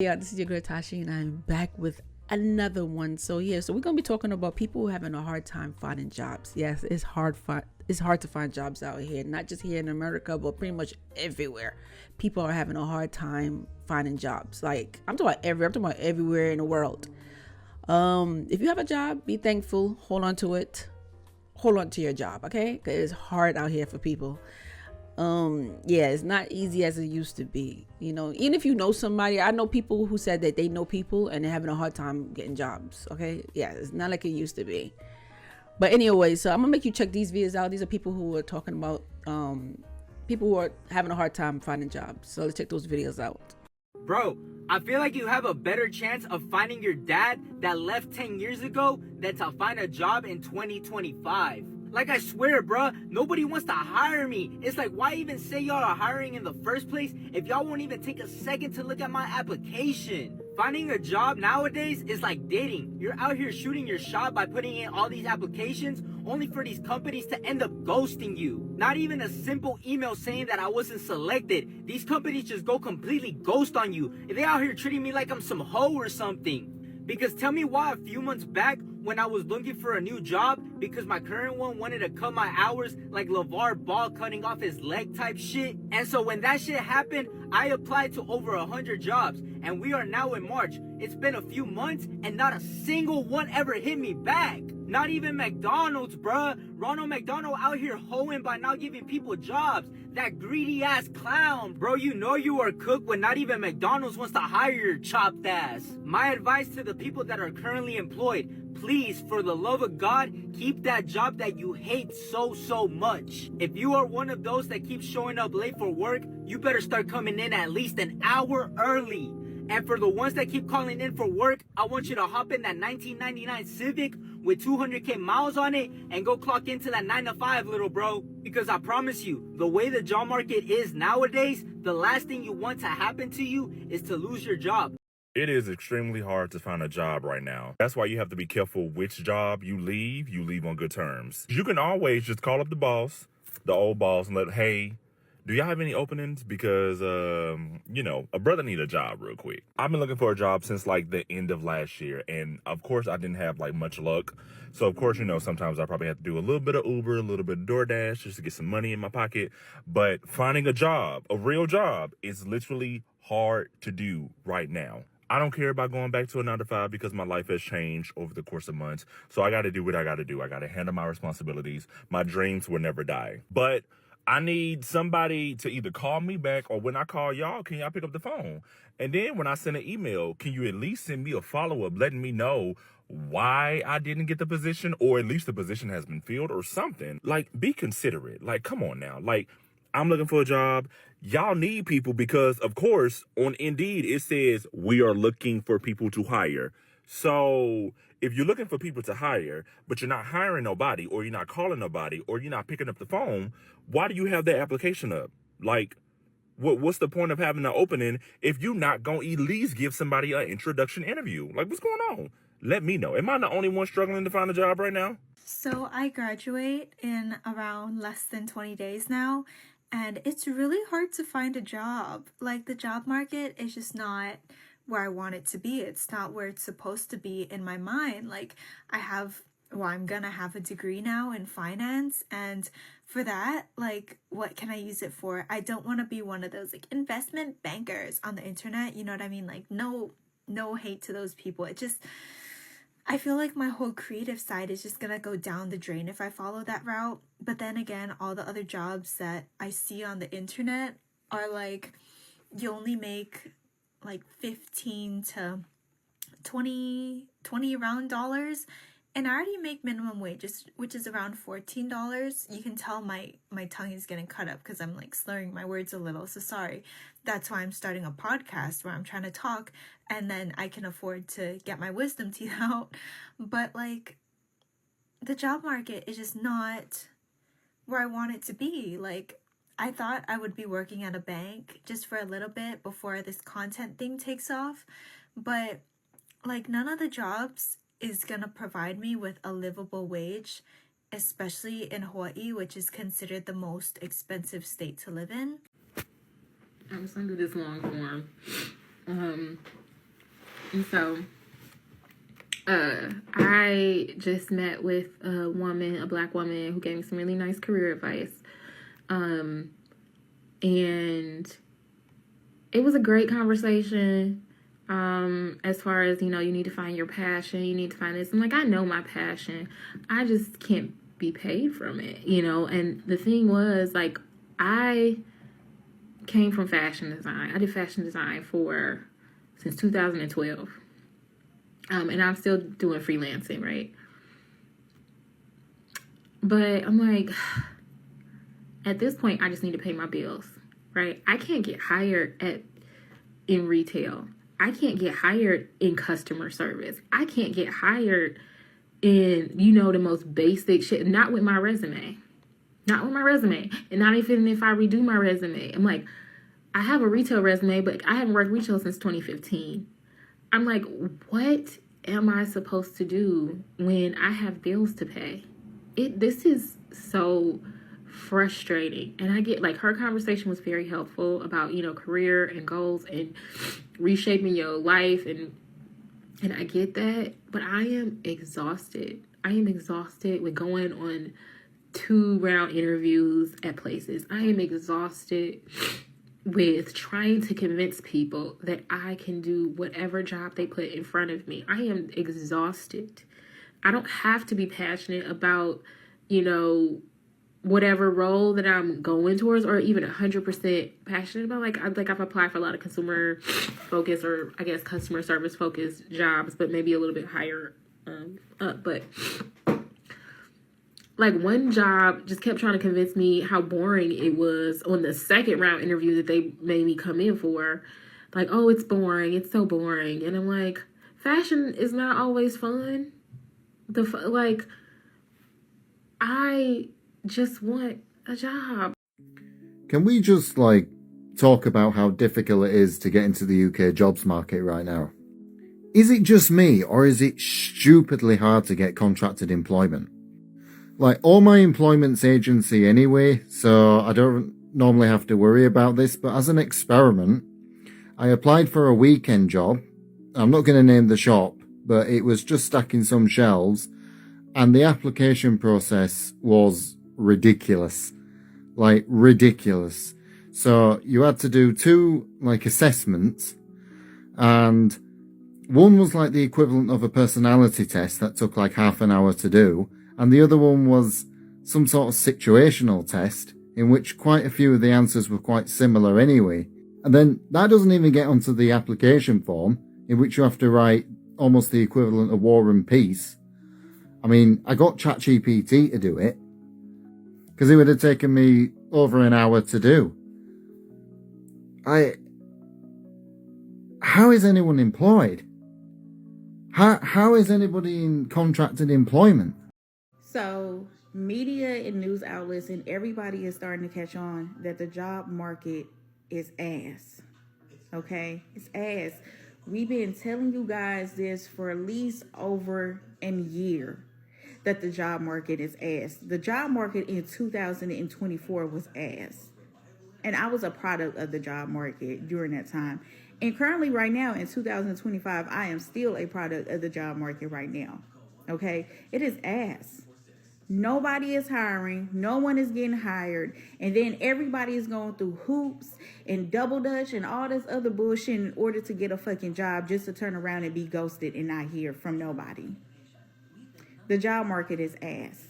Yeah, this is your girl Tashi, and I'm back with another one. So we're gonna be talking about people who are having a hard time finding jobs. Yes, it's hard to find jobs out here, not just here in America, but pretty much everywhere. People are having a hard time finding jobs. Like I'm talking about everywhere in the world. If you have a job, be thankful, hold on to it, hold on to your job, okay? 'Cause it's hard out here for people. Yeah, it's not easy as it used to be. Even if you know somebody, I know people who said that they know people and they're having a hard time getting jobs. Okay, yeah, it's not like it used to be. But anyway, so I'm gonna make you check these videos out. These are people who are talking about people who are having a hard time finding jobs. So let's check those videos out. Bro, I feel like you have a better chance of finding your dad that left 10 years ago than to find a job in 2025. Like, I swear, bruh, nobody wants to hire me. It's like, why even say y'all are hiring in the first place if y'all won't even take a second to look at my application? Finding a job nowadays is like dating. You're out here shooting your shot by putting in all these applications only for these companies to end up ghosting you. Not even a simple email saying that I wasn't selected. These companies just go completely ghost on you. They out here treating me like I'm some hoe or something. Because tell me why a few months back when I was looking for a new job because my current one wanted to cut my hours like LeVar Ball cutting off his leg type shit. And so when that shit happened, I applied to over 100 jobs and we are now in March. It's been a few months and not a single one ever hit me back. Not even McDonald's, bruh. Ronald McDonald out here hoeing by not giving people jobs. That greedy ass clown. Bro, you know you are cooked when not even McDonald's wants to hire your chopped ass. My advice to the people that are currently employed, please, for the love of God, keep that job that you hate so much. If you are one of those that keeps showing up late for work, you better start coming in at least an hour early. And for the ones that keep calling in for work, I want you to hop in that 1999 Civic with 200K miles on it and go clock into that 9 to 5, little bro. Because I promise you, the way the job market is nowadays, the last thing you want to happen to you is to lose your job. It is extremely hard to find a job right now. That's why you have to be careful which job you leave on good terms. You can always just call up the boss, the old boss, and hey, do y'all have any openings? Because, a brother need a job real quick. I've been looking for a job since like the end of last year. And of course I didn't have like much luck. So of course, sometimes I probably have to do a little bit of Uber, a little bit of DoorDash just to get some money in my pocket. But finding a job, a real job, is literally hard to do right now. I don't care about going back to a 9 to 5 because my life has changed over the course of months. So I got to do what I got to do. I got to handle my responsibilities. My dreams will never die. But I need somebody to either call me back or when I call y'all, can y'all pick up the phone? And then when I send an email, can you at least send me a follow-up letting me know why I didn't get the position or at least the position has been filled or something? Like, be considerate. Like, come on now. Like, I'm looking for a job. Y'all need people because, of course, on Indeed, it says we are looking for people to hire. So if you're looking for people to hire, but you're not hiring nobody or you're not calling nobody or you're not picking up the phone, why do you have that application up? Like, what's the point of having an opening if you're not going to at least give somebody an introduction interview? Like, what's going on? Let me know. Am I the only one struggling to find a job right now? So I graduate in around less than 20 days now, and it's really hard to find a job. Like, the job market is just not where I want it to be. It's not where it's supposed to be in my mind. Like, I'm gonna have a degree now in finance, and for that, like, what can I use it for? I don't want to be one of those like investment bankers on the internet, you know what I mean? Like, no hate to those people. I feel like my whole creative side is just gonna go down the drain if I follow that route. But then again, all the other jobs that I see on the internet are like, you only make like 15 to 20 around dollars, and I already make minimum wage, which is around $14. You can tell my tongue is getting cut up because I'm like slurring my words a little, so sorry. That's why I'm starting a podcast where I'm trying to talk and then I can afford to get my wisdom teeth out. But like, the job market is just not where I want it to be. Like, I thought I would be working at a bank just for a little bit before this content thing takes off, but like, none of the jobs is gonna provide me with a livable wage, especially in Hawaii, which is considered the most expensive state to live in. I'm just gonna do this long form. And so I just met with a black woman who gave me some really nice career advice. And it was a great conversation. As far as, you need to find your passion, you need to find this. I'm like, I know my passion. I just can't be paid from it, And the thing was, like, I came from fashion design. I did fashion design since 2012. And I'm still doing freelancing, right? But I'm like, at this point, I just need to pay my bills, right? I can't get hired in retail. I can't get hired in customer service. I can't get hired in, the most basic shit. Not with my resume. Not with my resume. And not even if I redo my resume. I'm like, I have a retail resume, but I haven't worked retail since 2015. I'm like, what am I supposed to do when I have bills to pay? This is so frustrating. And I get, like, her conversation was very helpful about, career and goals and reshaping your life. And I get that, but I am exhausted. I am exhausted with going on 2-round interviews at places. I am exhausted with trying to convince people that I can do whatever job they put in front of me. I am exhausted. I don't have to be passionate about, whatever role that I'm going towards, or even 100% passionate about. I've applied for a lot of consumer focus, or I guess customer service focused jobs, but maybe a little bit higher up. But like, one job just kept trying to convince me how boring it was on the second round interview that they made me come in for. Like, oh, it's boring. It's so boring. And I'm like, fashion is not always fun. I just want a job. Can we just, talk about how difficult it is to get into the UK jobs market right now? Is it just me, or is it stupidly hard to get contracted employment? All my employment's agency anyway, so I don't normally have to worry about this, but as an experiment, I applied for a weekend job. I'm not going to name the shop, but it was just stacking some shelves, and the application process was ridiculous. Ridiculous. So you had to do 2, assessments, and one was the equivalent of a personality test that took half an hour to do, and the other one was some sort of situational test in which quite a few of the answers were quite similar anyway. And then that doesn't even get onto the application form, in which you have to write almost the equivalent of War and Peace. I mean, I got ChatGPT to do it, because it would have taken me over an hour to do. How is anyone employed? How is anybody in contracted employment? So media and news outlets and everybody is starting to catch on that the job market is ass. Okay? It's ass. We've been telling you guys this for at least over a year, that the job market is ass. The job market in 2024 was ass. And I was a product of the job market during that time. And currently right now in 2025, I am still a product of the job market right now. Okay? It is ass. Nobody is hiring. No one is getting hired. And then everybody is going through hoops and double dutch and all this other bullshit in order to get a fucking job, just to turn around and be ghosted and not hear from nobody. The job market is ass.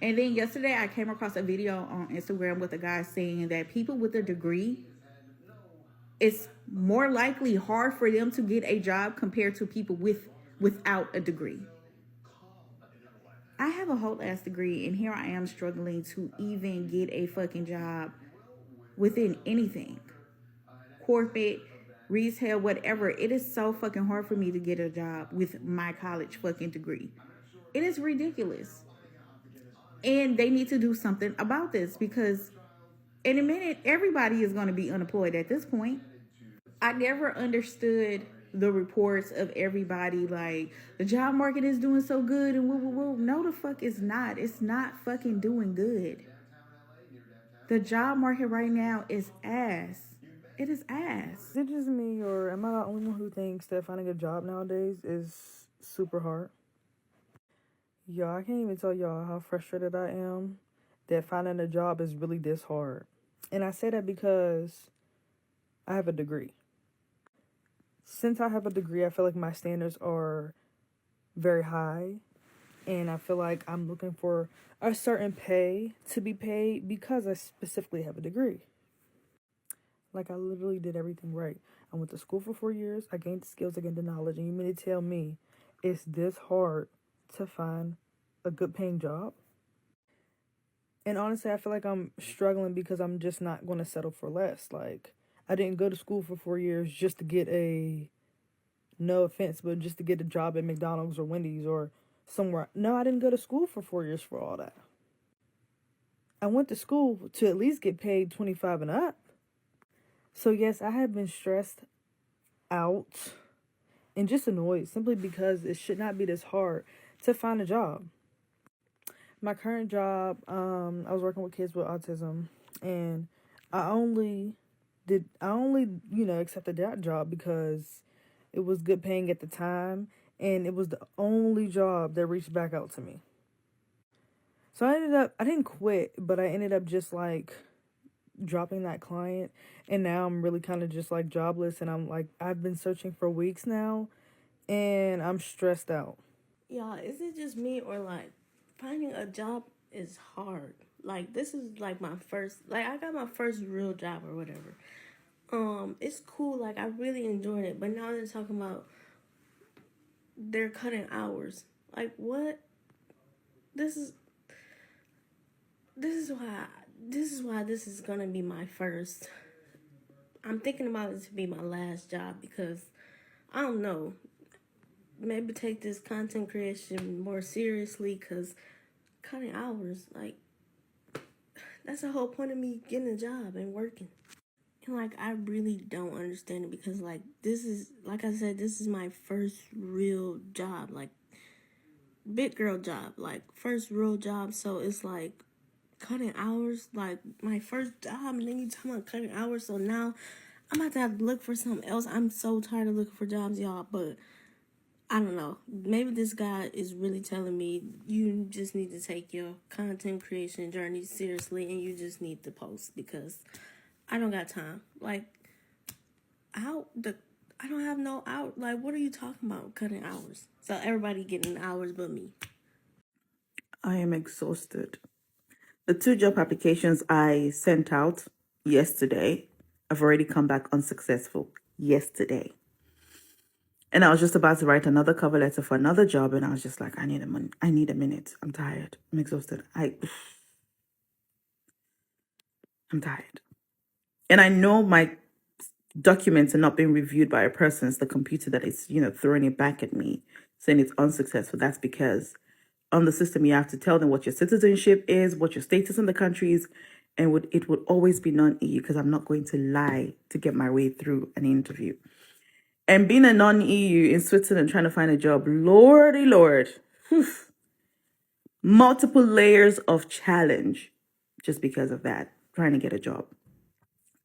And then yesterday I came across a video on Instagram with a guy saying that people with a degree, it's more likely hard for them to get a job compared to people without a degree. I have a whole ass degree, and here I am struggling to even get a fucking job within anything. Corporate, retail, whatever. It is so fucking hard for me to get a job with my college fucking degree. It is ridiculous. And they need to do something about this, because in a minute, everybody is going to be unemployed at this point. I never understood the reports of everybody like the job market is doing so good and woo. No, the fuck is not. It's not fucking doing good. The job market right now is ass. It is ass. Is it just me, or am I the only one who thinks that finding a job nowadays is super hard? Y'all, I can't even tell y'all how frustrated I am that finding a job is really this hard. And I say that because I have a degree. Since I have a degree, I feel like my standards are very high. And I feel like I'm looking for a certain pay to be paid because I specifically have a degree. Like, I literally did everything right. I went to school for 4 years. I gained the skills, I gained the knowledge. And you mean to tell me it's this hard to find a good paying job? And honestly, I feel like I'm struggling because I'm just not going to settle for less. Like, I didn't go to school for 4 years just to get no offense, but just to get a job at McDonald's or Wendy's or somewhere. No, I didn't go to school for 4 years for all that. I went to school to at least get paid 25 and up. So yes, I have been stressed out and just annoyed simply because it should not be this hard to find a job. My current job, I was working with kids with autism, and I only accepted that job because it was good paying at the time, and it was the only job that reached back out to me. So I didn't quit, but I ended up just like dropping that client, and now I'm really kind of just like jobless, and I've been searching for weeks now, and I'm stressed out. Y'all, is it just me, or like finding a job is hard? Like, this is like my first, like, I got my first real job or whatever. It's cool, like, I really enjoyed it, but now they're talking about they're cutting hours. Like, what? This is why this is gonna be my first. I'm thinking about it to be my last job because I don't know. Maybe take this content creation more seriously, because cutting hours, like, that's the whole point of me getting a job and working. And like, I really don't understand it because, like, this is, like I said, this is my first real job, like, big girl job, like, first real job. So it's like cutting hours, like, my first job, and then you talking about cutting hours. So now I'm about to have to look for something else. I'm so tired of looking for jobs, y'all, but I don't know. Maybe this guy is really telling me you just need to take your content creation journey seriously, and you just need to post, because I don't got time. Like, I don't have no hour. Like, what are you talking about, cutting hours? So everybody getting hours but me. I am exhausted. The 2 job applications I sent out yesterday, I've already come back unsuccessful yesterday. And I was just about to write another cover letter for another job, and I was just like, I need a minute. I'm tired. I'm exhausted. I'm tired. And I know my documents are not being reviewed by a person. It's the computer that is, throwing it back at me, saying it's unsuccessful. That's because on the system, you have to tell them what your citizenship is, what your status in the country is, and it would always be non-EU, because I'm not going to lie to get my way through an interview. And being a non-EU in Switzerland, trying to find a job, lordy lord, multiple layers of challenge just because of that, trying to get a job.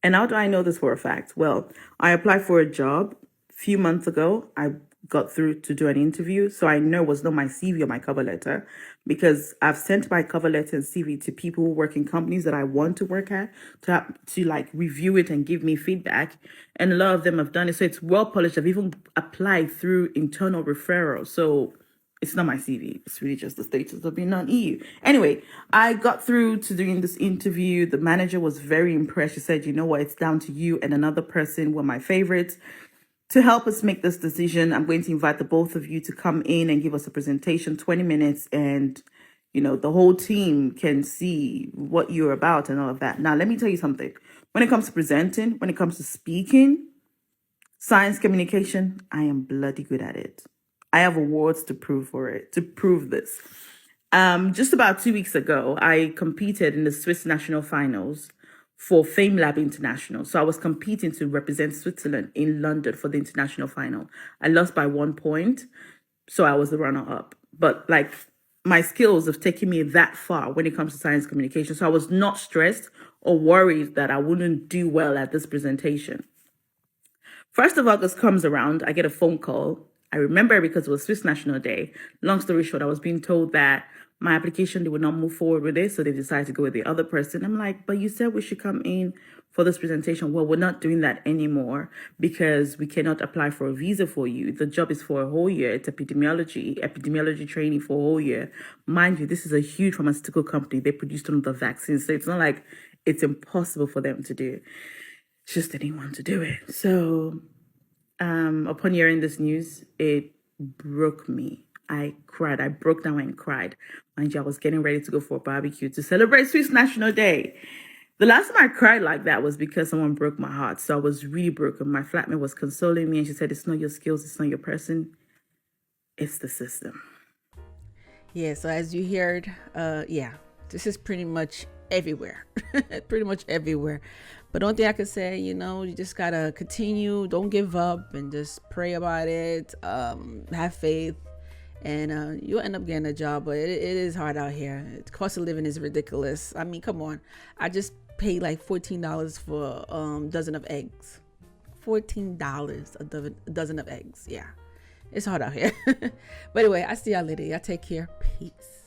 And how do I know this for a fact? Well, I applied for a job a few months ago. I got through to do an interview, so I know it was not my CV or my cover letter, because I've sent my cover letter and CV to people who work in companies that I want to work at to like review it and give me feedback, and a lot of them have done it, so it's well polished. I've even applied through internal referral, so it's not my CV. It's really just the status of being non-EU. Anyway, I got through to doing this interview. The manager was very impressed. She said, you know what, it's down to you and another person, were my favorites. To help us make this decision, I'm going to invite the both of you to come in and give us a presentation, 20 minutes, and the whole team can see what you're about and all of that. Now, let me tell you something. When it comes to presenting, when it comes to speaking, science communication, I am bloody good at it. I have awards to prove this. Just about 2 weeks ago, I competed in the Swiss national finals for Fame Lab International. So I was competing to represent Switzerland in London for the international final. I lost by 1 point, so I was the runner-up. But my skills have taken me that far when it comes to science communication. So I was not stressed or worried that I wouldn't do well at this presentation. 1st of August comes around, I get a phone call. I remember because it was Swiss National Day. Long story short, I was being told that my application, they would not move forward with it, so they decided to go with the other person. I'm like, but you said we should come in for this presentation. Well, we're not doing that anymore because we cannot apply for a visa for you. The job is for a whole year. It's epidemiology training for a whole year. Mind you, this is a huge pharmaceutical company. They produce one of the vaccines, so it's not like it's impossible for them to do. It's just they didn't want to do it. So upon hearing this news, it broke me. I cried. I broke down and cried. Mind you, I was getting ready to go for a barbecue to celebrate Swiss National Day. The last time I cried like that was because someone broke my heart. So I was really broken. My flatmate was consoling me and she said, it's not your skills, it's not your person, it's the system. Yeah, so as you heard, this is pretty much everywhere. Pretty much everywhere. But the only thing I could say, you just gotta continue, don't give up, and just pray about it, have faith, and you'll end up getting a job. But it is hard out here. The cost of living is ridiculous. I mean, come on. I just paid like $14 for a dozen of eggs. $14 a dozen of eggs. Yeah, it's hard out here. But anyway, I see y'all later. Y'all take care. Peace.